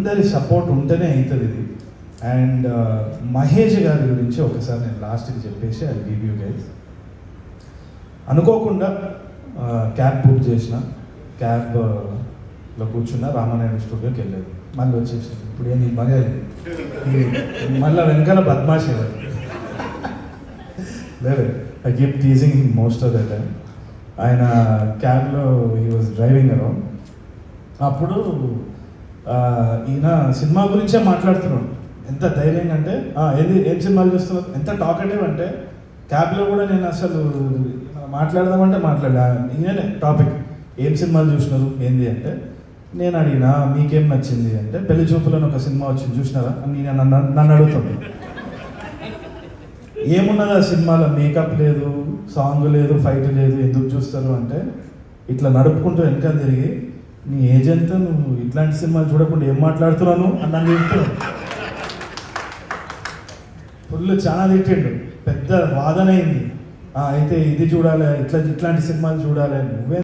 అందరి సపోర్ట్ ఉంటేనే అవుతుంది ఇది. అండ్ మహేష్ గారి గురించి ఒకసారి నేను లాస్ట్కి చెప్పేసి అది రివ్యూ గైస్. అనుకోకుండా క్యాబ్ బుక్ చేసిన, క్యాబ్లో కూర్చున్న రామానాయుడు స్టూడియోకి వెళ్ళలేదు, మళ్ళీ వచ్చేసింది. ఇప్పుడు ఏంది మళ్ళీ మళ్ళీ వెనకాల బద్మాషే లేదు. I keep teasing him most of the time. ఆయన క్యాబ్లో హీ వాజ్ డ్రైవింగ్ అరౌండ్. అప్పుడు ఈయన సినిమా గురించే మాట్లాడుతున్నాడు. ఎంత ధైర్యంగా అంటే ఏం సినిమాలు చూస్తున్నారు, ఎంత టాకటివ్ అంటే క్యాబ్లో కూడా నేను అసలు మాట్లాడదామంటే ఈయననే టాపిక్, ఏం సినిమాలు చూసినారు ఏంది అంటే, నేను అడిగినా మీకేం నచ్చింది అంటే పెళ్లి చూపులని ఒక సినిమా వచ్చింది చూసినారా అని నేను నన్ను అడుగుతాను. ఏమున్నది ఆ సినిమాలో, మేకప్ లేదు, సాంగ్ లేదు, ఫైట్ లేదు, ఎందుకు చూస్తారు అంటే ఇట్లా నడుపుకుంటూ వెనకాల తిరిగి నీ ఏజెంట్ నువ్వు ఇట్లాంటి సినిమాలు చూడకుండా ఏం మాట్లాడుతున్నాను అని నన్ను చెప్తున్నాను. ఫుల్ చాలా తిట్టిండు, పెద్ద వాదన అయింది. అయితే ఇది చూడాలి, ఇట్లాంటి సినిమాలు చూడాలి, నువ్వే